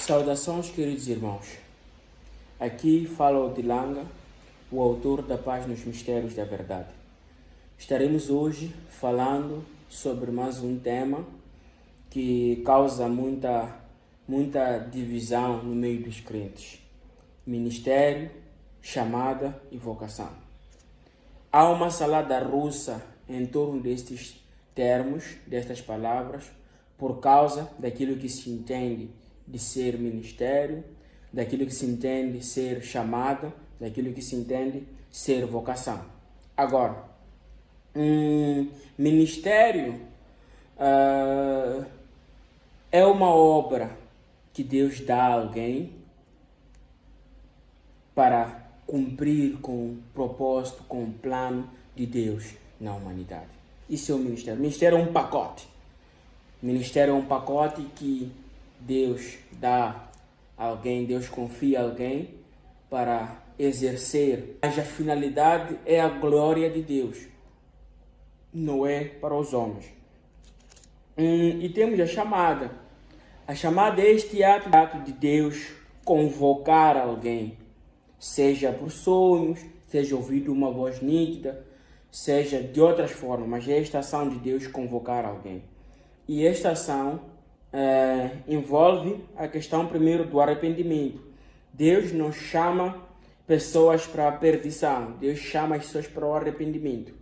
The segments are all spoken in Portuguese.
Saudações, queridos irmãos. Aqui fala o Dilanga, o autor da Paz nos Mistérios da Verdade. Estaremos hoje falando sobre mais um tema que causa muita divisão no meio dos crentes: ministério, chamada e vocação. Há uma salada russa em torno destes termos, destas palavras, por causa daquilo que se entende de ser ministério, daquilo que se entende ser chamada, daquilo que se entende ser vocação. Agora, ministério é uma obra que Deus dá a alguém para cumprir com o propósito, com o plano de Deus na humanidade. Isso é o ministério. O ministério é um pacote. O ministério é um pacote que Deus dá a alguém, Deus confia a alguém para exercer. Mas a finalidade é a glória de Deus, não é para os homens. E temos a chamada. A chamada é este ato de Deus convocar alguém, seja por sonhos, seja ouvido uma voz nítida, seja de outras formas, mas é esta ação de Deus convocar alguém. E esta ação envolve a questão primeiro do arrependimento. Deus não chama pessoas para a perdição, Deus chama as pessoas para o arrependimento.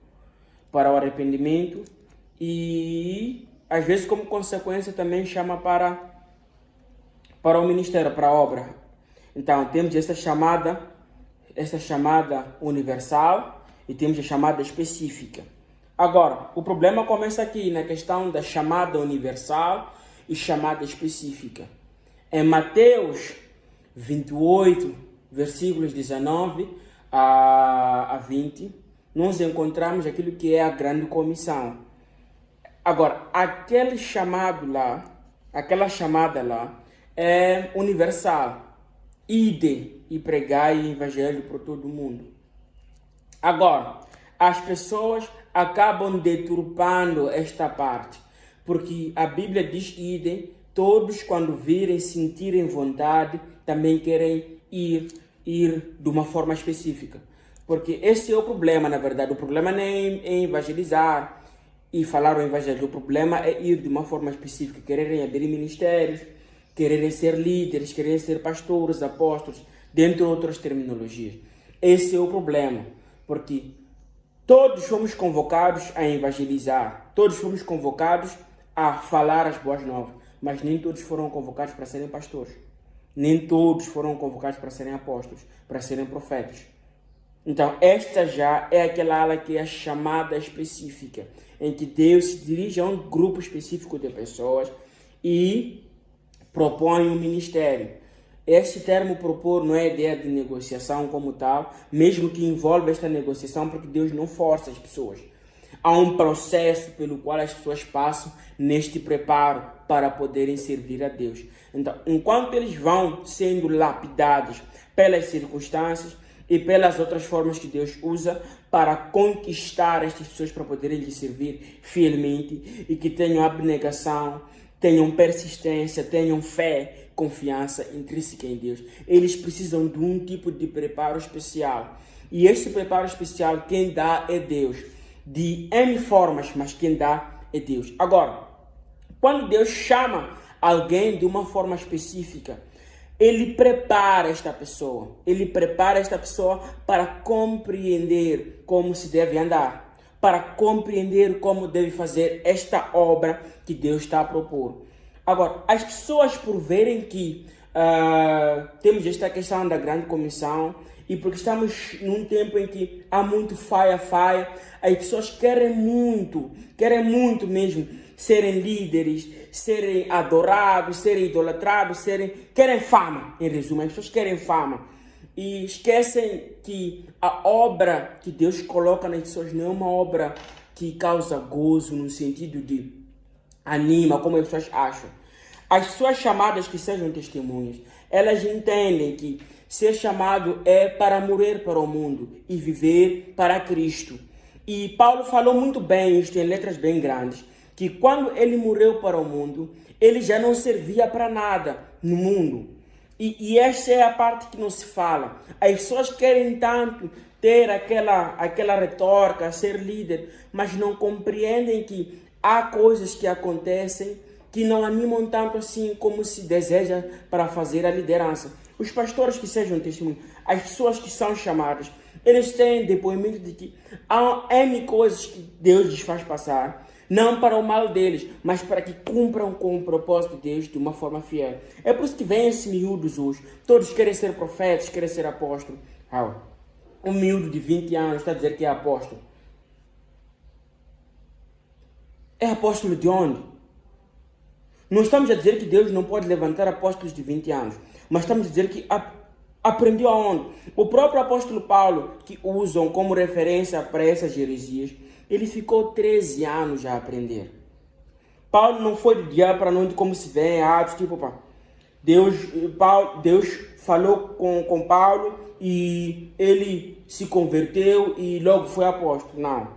E às vezes como consequência também chama para o ministério, para a obra. Então temos essa chamada universal e temos a chamada específica. Agora, o problema começa aqui na questão da chamada universal e chamada específica. Em Mateus 28, versículos 19 a 20, nós encontramos aquilo que é a grande comissão. Agora, aquela chamada lá é universal. Ide e pregai o evangelho para todo mundo. Agora, as pessoas acabam deturpando esta parte, porque a Bíblia diz idem, todos quando virem, sentirem vontade, também querem ir de uma forma específica. Porque esse é o problema, na verdade. O problema não é evangelizar e falar o evangelho. O problema é ir de uma forma específica, quererem aderir ministérios, quererem ser líderes, quererem ser pastores, apóstolos, dentre outras terminologias. Esse é o problema, porque todos fomos convocados a evangelizar, todos fomos convocados a falar as boas novas, mas nem todos foram convocados para serem pastores, nem todos foram convocados para serem apóstolos, para serem profetas. Então, esta já é aquela ala que é a chamada específica, em que Deus se dirige a um grupo específico de pessoas e propõe um ministério. Este termo propor não é ideia de negociação como tal, mesmo que envolva esta negociação, porque Deus não força as pessoas. Há um processo pelo qual as pessoas passam neste preparo para poderem servir a Deus. Então, enquanto eles vão sendo lapidados pelas circunstâncias e pelas outras formas que Deus usa para conquistar estas pessoas para poderem lhe servir fielmente e que tenham abnegação, tenham persistência, tenham fé, confiança intrínseca em Deus. Eles precisam de um tipo de preparo especial. E este preparo especial, quem dá é Deus. De N formas, mas quem dá é Deus. Agora, quando Deus chama alguém de uma forma específica, Ele prepara esta pessoa. Ele prepara esta pessoa para compreender como se deve andar, para compreender como deve fazer esta obra que Deus está a propor. Agora, as pessoas por verem que temos esta questão da grande comissão e porque estamos num tempo em que há muito faia, as pessoas querem muito mesmo serem líderes, serem adorados, serem idolatrados, querem fama, em resumo, as pessoas querem fama. E esquecem que a obra que Deus coloca nas pessoas não é uma obra que causa gozo no sentido de anima, como as pessoas acham. As pessoas chamadas que sejam testemunhas, elas entendem que ser chamado é para morrer para o mundo e viver para Cristo. E Paulo falou muito bem isto em letras bem grandes, que quando ele morreu para o mundo, ele já não servia para nada no mundo. E esta é a parte que não se fala. As pessoas querem tanto ter aquela retórica, ser líder, mas não compreendem que há coisas que acontecem que não animam tanto assim como se deseja para fazer a liderança. Os pastores que sejam testemunho, as pessoas que são chamadas, eles têm depoimento de que há N coisas que Deus lhes faz passar, não para o mal deles, mas para que cumpram com o propósito de Deus de uma forma fiel. É por isso que vem esse miúdos hoje. Todos querem ser profetas, querem ser apóstolos. Um miúdo de 20 anos está a dizer que é apóstolo. É apóstolo de onde? Não estamos a dizer que Deus não pode levantar apóstolos de 20 anos, mas estamos a dizer que aprendeu aonde? O próprio apóstolo Paulo, que usam como referência para essas heresias, ele ficou 13 anos a aprender. Paulo não foi de dia para noite como se vê em Atos, tipo, Deus falou com Paulo e ele se converteu e logo foi apóstolo. Não.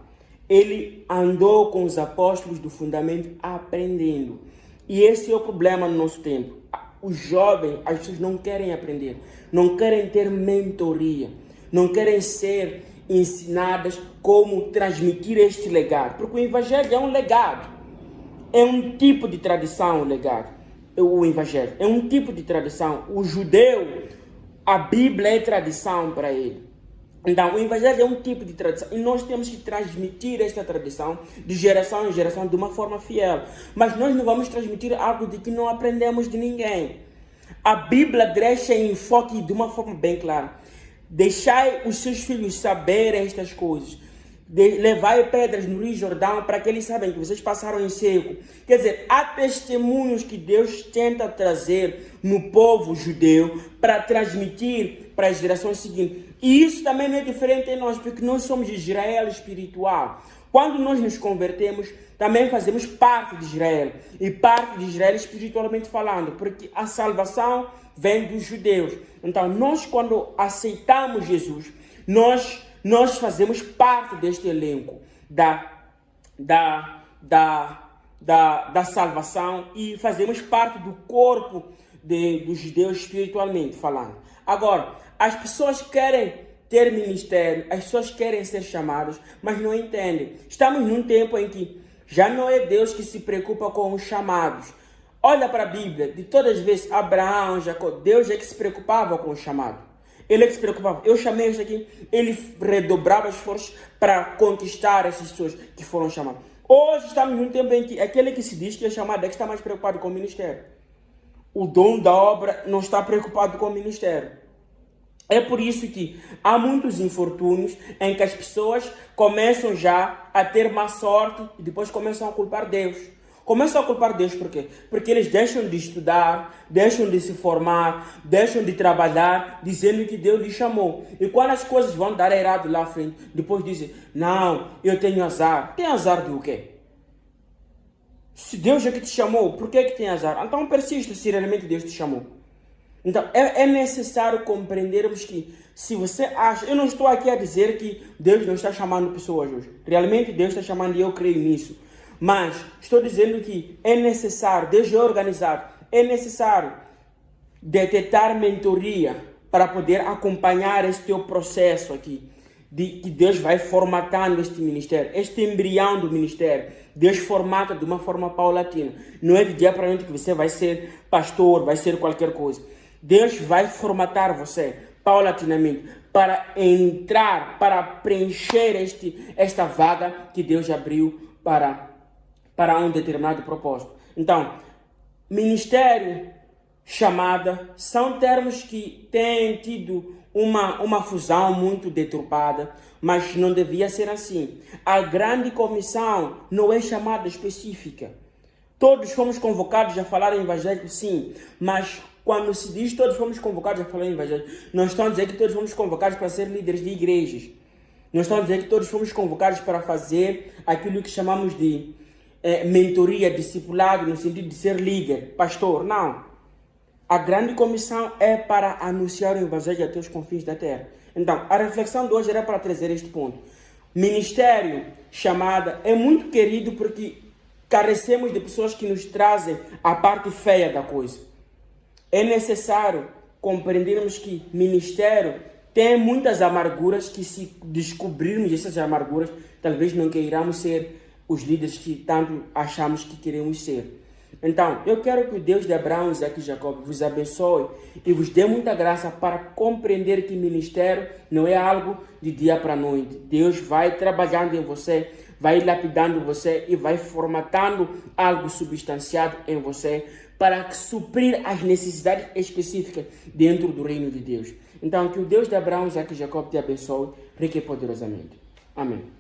Ele andou com os apóstolos do fundamento aprendendo. E esse é o problema no nosso tempo. Os jovens, as pessoas não querem aprender, não querem ter mentoria, não querem ser ensinadas como transmitir este legado. Porque o evangelho é um legado, é um tipo de tradição, o legado. O evangelho é um tipo de tradição. O judeu, a Bíblia é tradição para ele. Então, o evangelho é um tipo de tradição e nós temos que transmitir esta tradição de geração em geração de uma forma fiel. Mas nós não vamos transmitir algo de que não aprendemos de ninguém. A Bíblia deixa em enfoque de uma forma bem clara. Deixai os seus filhos saberem estas coisas. Levai pedras no Rio Jordão para que eles saibam que vocês passaram em seco. Quer dizer, há testemunhos que Deus tenta trazer no povo judeu para transmitir para as gerações seguintes. E isso também não é diferente em nós, porque nós somos Israel espiritual. Quando nós nos convertemos, também fazemos parte de Israel. E parte de Israel espiritualmente falando, porque a salvação vem dos judeus. Então, nós quando aceitamos Jesus, nós fazemos parte deste elenco da salvação e fazemos parte do corpo dos judeus espiritualmente falando. Agora, as pessoas querem ter ministério, as pessoas querem ser chamadas, mas não entendem. Estamos num tempo em que já não é Deus que se preocupa com os chamados. Olha para a Bíblia, de todas as vezes, Abraão, Jacó, Deus é que se preocupava com o chamado. Ele é que se preocupava. Eu chamei isso aqui, ele redobrava as forças para conquistar essas pessoas que foram chamadas. Hoje estamos num tempo em que aquele que se diz que é chamado é que está mais preocupado com o ministério. O dono da obra não está preocupado com o ministério. É por isso que há muitos infortúnios em que as pessoas começam já a ter má sorte e depois começam a culpar Deus. Começam a culpar Deus por quê? Porque eles deixam de estudar, deixam de se formar, deixam de trabalhar, dizendo que Deus lhes chamou. E quando as coisas vão dar errado lá à frente, depois dizem, não, eu tenho azar. Tem azar de o quê? Se Deus é que te chamou, por que tem azar? Então persista se realmente Deus te chamou. Então, é necessário compreendermos que se você acha... Eu não estou aqui a dizer que Deus não está chamando pessoas hoje. Realmente Deus está chamando e eu creio nisso. Mas estou dizendo que é necessário, Deus é organizado, é necessário detectar mentoria para poder acompanhar este teu processo aqui. Que Deus vai formatando este ministério, este embrião do ministério. Deus formata de uma forma paulatina. Não é de dia para noite que você vai ser pastor, vai ser qualquer coisa. Deus vai formatar você paulatinamente para entrar, para preencher esta vaga que Deus abriu para um determinado propósito. Então, ministério, chamada, são termos que têm tido uma fusão muito deturpada, mas não devia ser assim. A grande comissão não é chamada específica. Todos fomos convocados a falar em evangelho, sim, mas quando se diz todos fomos convocados a falar em evangelho, não estão a dizer que todos fomos convocados para ser líderes de igrejas. Não estão a dizer que todos fomos convocados para fazer aquilo que chamamos de mentoria, discipulado, no sentido de ser líder, pastor. Não. A grande comissão é para anunciar o evangelho até os confins da terra. Então, a reflexão de hoje era para trazer este ponto. Ministério, chamada, é muito querido porque carecemos de pessoas que nos trazem a parte feia da coisa. É necessário compreendermos que ministério tem muitas amarguras que, se descobrirmos essas amarguras, talvez não queiramos ser os líderes que tanto achamos que queremos ser. Então, eu quero que o Deus de Abraão, Isaac e Jacó vos abençoe e vos dê muita graça para compreender que ministério não é algo de dia para noite. Deus vai trabalhando em você, vai lapidando você e vai formatando algo substanciado em você para suprir as necessidades específicas dentro do reino de Deus. Então, que o Deus de Abraão, Isaac e Jacó te abençoe rica e poderosamente. Amém.